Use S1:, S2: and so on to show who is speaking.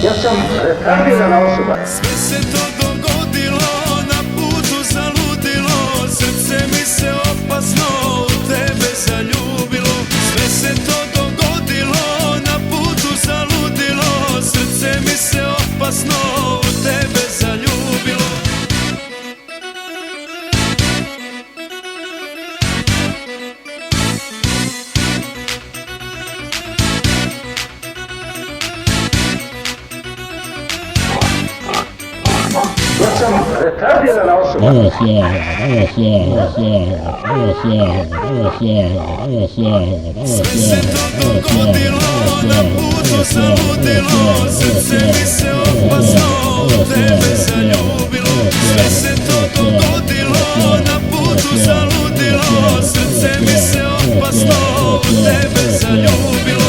S1: Ja sam retardirana osoba.
S2: Sve se to dogodilo, na putu zaludilo, srce mi se opasno u tebe zaljubilo. Sve se to dogodilo, na putu zaludilo, srce mi se opasno u tebe zaljubilo.
S1: Ja sam retardirana osoba.
S2: Sve se to dogodilo, na putu zaludilo, srce mi se opasno u tebe zaljubilo. Sve se to dogodilo, na putu zaludilo, srce mi se opasno u tebe zaljubilo.